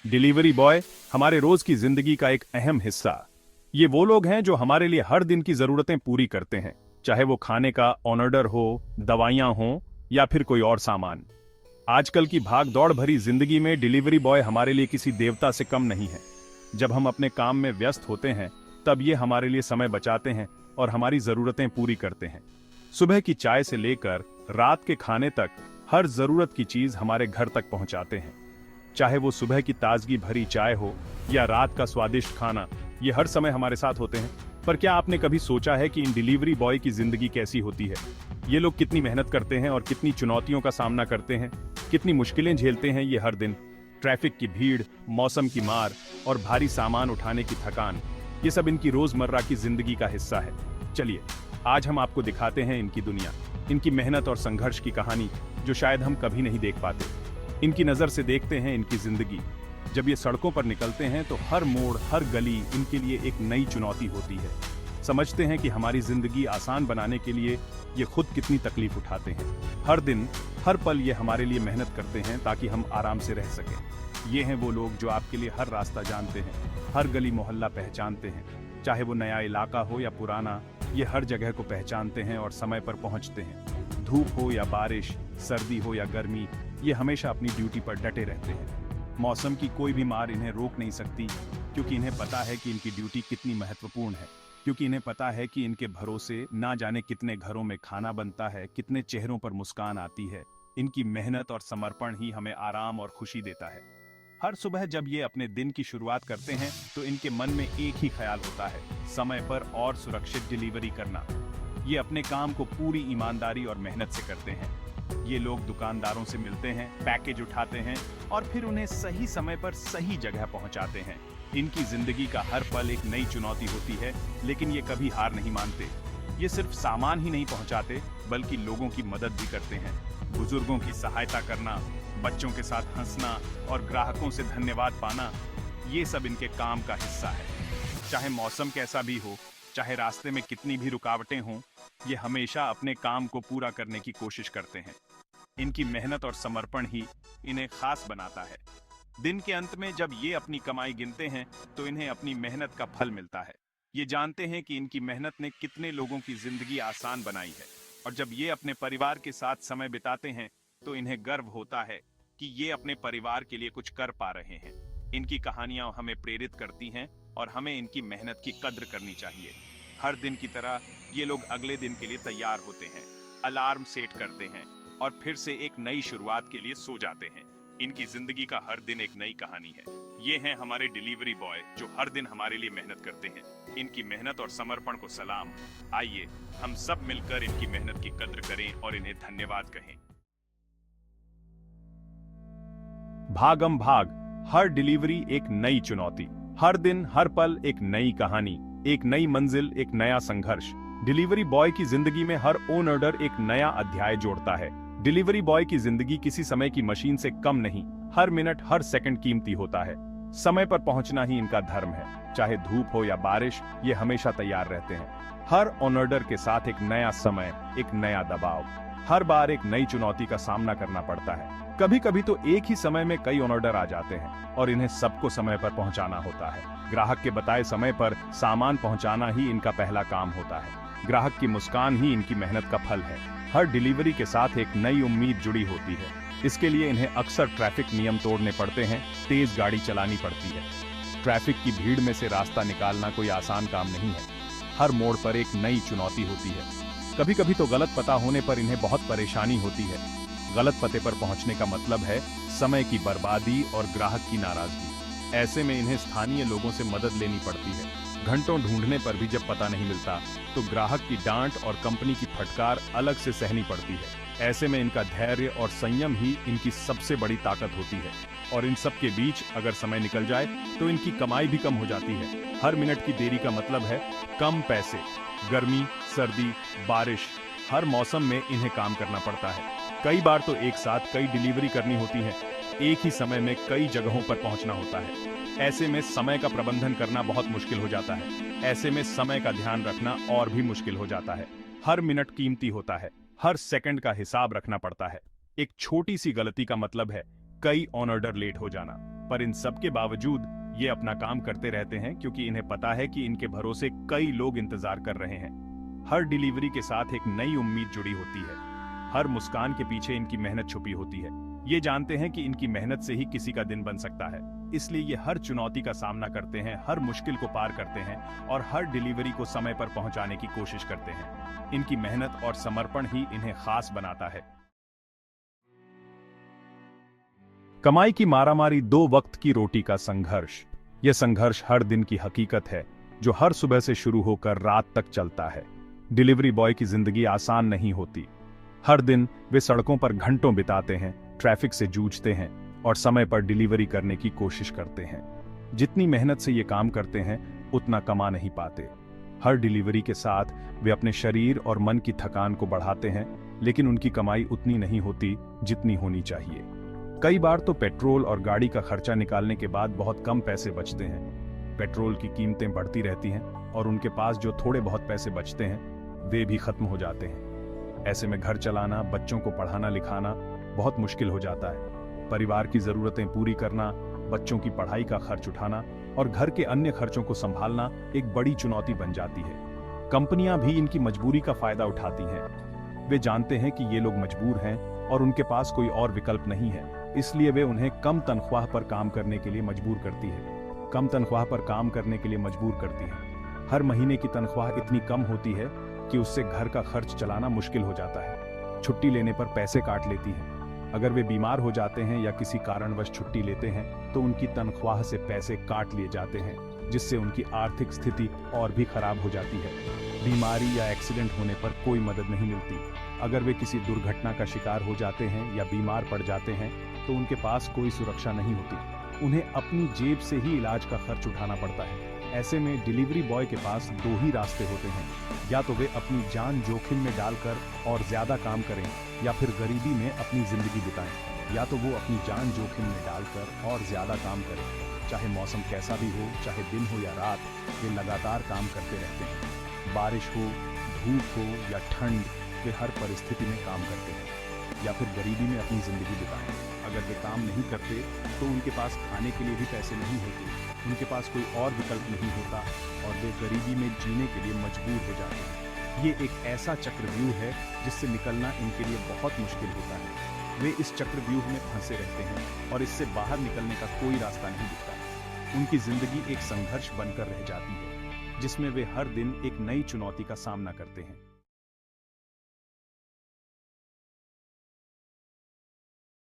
Delivery boy हमारे रोज की जिंदगी का एक अहम हिस्सा। ये वो लोग हैं जो हमारे लिए हर दिन की जरूरतें पूरी करते हैं, चाहे वो खाने का ऑर्डर हो, दवाइयां हो या फिर कोई और सामान। आजकल की भाग दौड़ भरी जिंदगी में डिलीवरी बॉय हमारे लिए किसी देवता से कम नहीं है। जब हम अपने काम में व्यस्त होते हैं तब ये हमारे लिए समय बचाते हैं और हमारी जरूरतें पूरी करते हैं। सुबह की चाय से लेकर रात के खाने तक हर जरूरत की चीज हमारे घर तक पहुंचाते हैं। चाहे वो सुबह की ताजगी भरी चाय हो या रात का स्वादिष्ट खाना, ये हर समय हमारे साथ होते हैं। पर क्या आपने कभी सोचा है कि इन डिलीवरी बॉय की जिंदगी कैसी होती है? ये लोग कितनी मेहनत करते हैं और कितनी चुनौतियों का सामना करते हैं, कितनी मुश्किलें झेलते हैं ये हर दिन। ट्रैफिक की भीड़, मौसम की मार और भारी सामान उठाने की थकान, ये सब इनकी रोजमर्रा की जिंदगी का हिस्सा है। चलिए आज हम आपको दिखाते हैं इनकी दुनिया, इनकी मेहनत और संघर्ष की कहानी जो शायद हम कभी नहीं देख पाते। इनकी नजर से देखते हैं इनकी जिंदगी। जब ये सड़कों पर निकलते हैं तो हर मोड़, हर गली इनके लिए एक नई चुनौती होती है। समझते हैं कि हमारी जिंदगी आसान बनाने के लिए ये खुद कितनी तकलीफ उठाते हैं। हर दिन, हर पल ये हमारे लिए मेहनत करते हैं ताकि हम आराम से रह सकें। ये हैं वो लोग जो आपके लिए हर रास्ता जानते हैं, हर गली मोहल्ला पहचानते हैं। चाहे वो नया इलाका हो या पुराना, ये हर जगह को पहचानते हैं और समय पर पहुंचते हैं। धूप हो या बारिश, सर्दी हो या गर्मी, ये हमेशा अपनी ड्यूटी पर डटे रहते हैं। मौसम की कोई भी मार इन्हें रोक नहीं सकती, क्योंकि इन्हें पता है कि इनकी ड्यूटी कितनी महत्वपूर्ण है। क्योंकि इन्हें पता है कि इनके भरोसे ना जाने कितने घरों में खाना बनता है, कितने चेहरों पर मुस्कान आती है। इनकी मेहनत और समर्पण ही हमें आराम और खुशी देता है। हर सुबह जब ये अपने दिन की शुरुआत करते हैं तो इनके मन में एक ही ख्याल होता है, समय पर और सुरक्षित डिलीवरी करना। ये अपने काम को पूरी ईमानदारी और मेहनत से करते हैं। ये लोग दुकानदारों से मिलते हैं, पैकेज उठाते हैं और फिर उन्हें सही समय पर सही जगह पहुंचाते हैं। इनकी जिंदगी का हर पल एक नई चुनौती होती है, लेकिन ये कभी हार नहीं मानते। ये सिर्फ सामान ही नहीं पहुंचाते, बल्कि लोगों की मदद भी करते हैं। बुजुर्गों की सहायता करना, बच्चों के साथ हंसना और ग्राहकों से धन्यवाद पाना, ये सब इनके काम का हिस्सा है। चाहे मौसम कैसा भी हो, चाहे रास्ते में कितनी भी रुकावटें हों, ये हमेशा अपने काम को पूरा करने की कोशिश करते हैं। इनकी मेहनत और समर्पण ही इन्हें खास बनाता है। दिन के अंत में जब ये अपनी कमाई गिनते हैं तो इन्हें अपनी मेहनत का फल मिलता है। ये जानते हैं कि इनकी मेहनत ने कितने लोगों की जिंदगी आसान बनाई है, और जब ये अपने परिवार के साथ समय बिताते हैं तो इन्हें गर्व होता है कि ये अपने परिवार के लिए कुछ कर पा रहे हैं। इनकी कहानियां हमें प्रेरित करती हैं और हमें इनकी मेहनत की कद्र करनी चाहिए। हर दिन की तरह ये लोग अगले दिन के लिए तैयार होते हैं, अलार्म सेट करते हैं और फिर से एक नई शुरुआत के लिए सो जाते हैं। इनकी जिंदगी का हर दिन एक नई कहानी है। ये हैं हमारे डिलीवरी बॉय जो हर दिन हमारे लिए मेहनत करते हैं। इनकी मेहनत और समर्पण को सलाम। आइए हम सब मिलकर इनकी मेहनत की कद्र करें और इन्हें धन्यवाद कहें। भागम भाग, हर डिलीवरी एक नई चुनौती, हर दिन हर पल एक नई कहानी, एक नई मंजिल, एक नया संघर्ष। डिलीवरी बॉय की जिंदगी में हर ऑन ऑर्डर एक नया अध्याय जोड़ता है। डिलीवरी बॉय की जिंदगी किसी समय की मशीन से कम नहीं, हर मिनट हर सेकंड कीमती होता है। समय पर पहुंचना ही इनका धर्म है। चाहे धूप हो या बारिश, ये हमेशा तैयार रहते हैं। हर ऑन ऑर्डर के साथ एक नया समय, एक नया दबाव। हर बार एक नई चुनौती का सामना करना पड़ता है। कभी कभी तो एक ही समय में कई ऑन ऑर्डर आ जाते हैं और इन्हें सबको समय पर पहुंचाना होता है। ग्राहक के बताए समय पर सामान पहुंचाना ही इनका पहला काम होता है। ग्राहक की मुस्कान ही इनकी मेहनत का फल है। हर डिलीवरी के साथ एक नई उम्मीद जुड़ी होती है। इसके लिए इन्हें अक्सर ट्रैफिक नियम तोड़ने पड़ते हैं, तेज गाड़ी चलानी पड़ती है। ट्रैफिक की भीड़ में से रास्ता निकालना कोई आसान काम नहीं है। हर मोड़ पर एक नई चुनौती होती है। कभी कभी तो गलत पता होने पर इन्हें बहुत परेशानी होती है। गलत पते पर पहुंचने का मतलब है समय की बर्बादी और ग्राहक की नाराजगी। ऐसे में इन्हें स्थानीय लोगों से मदद लेनी पड़ती है। घंटों ढूंढने पर भी जब पता नहीं मिलता तो ग्राहक की डांट और कंपनी की फटकार अलग से सहनी पड़ती है। ऐसे में इनका धैर्य और संयम ही इनकी सबसे बड़ी ताकत होती है। और इन सब के बीच अगर समय निकल जाए तो इनकी कमाई भी कम हो जाती है। हर मिनट की देरी का मतलब है कम पैसे। गर्मी, सर्दी, बारिश, हर मौसम में इन्हें काम करना पड़ता है। कई बार तो एक साथ कई डिलीवरी करनी होती है। एक ही समय में कई जगहों पर पहुंचना होता है। ऐसे में समय का प्रबंधन करना बहुत मुश्किल हो जाता है। ऐसे में समय का ध्यान रखना और भी मुश्किल हो जाता है। हर मिनट कीमती होता है। हर सेकंड का हिसाब रखना पड़ता है। एक छोटी सी गलती का मतलब है कई ऑन ऑर्डर लेट हो जाना। पर इन सब के बावजूद ये अपना काम करते रहते हैं क्योंकि इन्हें पता है कि इनके भरोसे कई लोग इंतजार कर रहे हैं। हर डिलीवरी के साथ एक नई उम्मीद जुड़ी होती है। हर मुस्कान के पीछे इनकी मेहनत छुपी होती है। ये जानते हैं कि इनकी मेहनत से ही किसी का दिन बन सकता है, इसलिए ये हर चुनौती का सामना करते हैं, हर मुश्किल को पार करते हैं और हर डिलीवरी को समय पर पहुंचाने की कोशिश करते हैं। इनकी मेहनत और समर्पण ही इन्हें खास बनाता है। कमाई की मारामारी, दो वक्त की रोटी का संघर्ष। यह संघर्ष हर दिन की हकीकत है जो हर सुबह से शुरू होकर रात तक चलता है। डिलीवरी बॉय की जिंदगी आसान नहीं होती। हर दिन वे सड़कों पर घंटों बिताते हैं, ट्रैफिक से जूझते हैं और समय पर डिलीवरी करने की कोशिश करते हैं। जितनी मेहनत से ये काम करते हैं उतना कमा नहीं पाते। हर डिलीवरी के साथ वे अपने शरीर और मन की थकान को बढ़ाते हैं, लेकिन उनकी कमाई उतनी नहीं होती जितनी होनी चाहिए। कई बार तो पेट्रोल और गाड़ी का खर्चा निकालने के बाद बहुत कम पैसे बचते हैं। पेट्रोल की कीमतें बढ़ती रहती हैं और उनके पास जो थोड़े बहुत पैसे बचते हैं वे भी खत्म हो जाते हैं। ऐसे में घर चलाना, बच्चों को पढ़ाना लिखाना बहुत मुश्किल हो जाता है। परिवार की जरूरतें पूरी करना, बच्चों की पढ़ाई का खर्च उठाना और घर के अन्य खर्चों को संभालना एक बड़ी चुनौती बन जाती है। कंपनियां भी इनकी मजबूरी का फायदा उठाती हैं। वे जानते हैं कि ये लोग मजबूर हैं और उनके पास कोई और विकल्प नहीं है, इसलिए वे उन्हें कम तनख्वाह पर काम करने के लिए मजबूर करती है। कम तनख्वाह पर काम करने के लिए मजबूर करती है। हर महीने की तनख्वाह इतनी कम होती है कि उससे घर का खर्च चलाना मुश्किल हो जाता है। छुट्टी लेने पर पैसे काट लेती है। अगर वे बीमार हो जाते हैं या किसी कारणवश छुट्टी लेते हैं तो उनकी तनख्वाह से पैसे काट लिए जाते हैं, जिससे उनकी आर्थिक स्थिति और भी खराब हो जाती है। बीमारी या एक्सीडेंट होने पर कोई मदद नहीं मिलती। अगर वे किसी दुर्घटना का शिकार हो जाते हैं या बीमार पड़ जाते हैं तो उनके पास कोई सुरक्षा नहीं होती। उन्हें अपनी जेब से ही इलाज का खर्च उठाना पड़ता है। ऐसे में डिलीवरी बॉय के पास दो ही रास्ते होते हैं, या तो वे अपनी जान जोखिम में डालकर और ज्यादा काम करें या फिर गरीबी में अपनी जिंदगी बिताएं। या तो वो अपनी जान जोखिम में डालकर और ज्यादा काम करें, चाहे मौसम कैसा भी हो, चाहे दिन हो या रात, वे लगातार काम करते रहते हैं। बारिश हो, धूप हो या ठंड, वे हर परिस्थिति में काम करते हैं। या फिर गरीबी में अपनी जिंदगी बिताएं। अगर वे काम नहीं करते तो उनके पास खाने के लिए भी पैसे नहीं होते, उनके पास कोई और विकल्प नहीं होता और वे गरीबी में जीने के लिए मजबूर हो जाते हैं। ये एक ऐसा चक्रव्यूह है जिससे निकलना इनके लिए बहुत मुश्किल होता है। वे इस चक्रव्यूह में फंसे रहते हैं और इससे बाहर निकलने का कोई रास्ता नहीं दिखता। उनकी जिंदगी एक संघर्ष बनकर रह जाती है जिसमें वे हर दिन एक नई चुनौती का सामना करते हैं।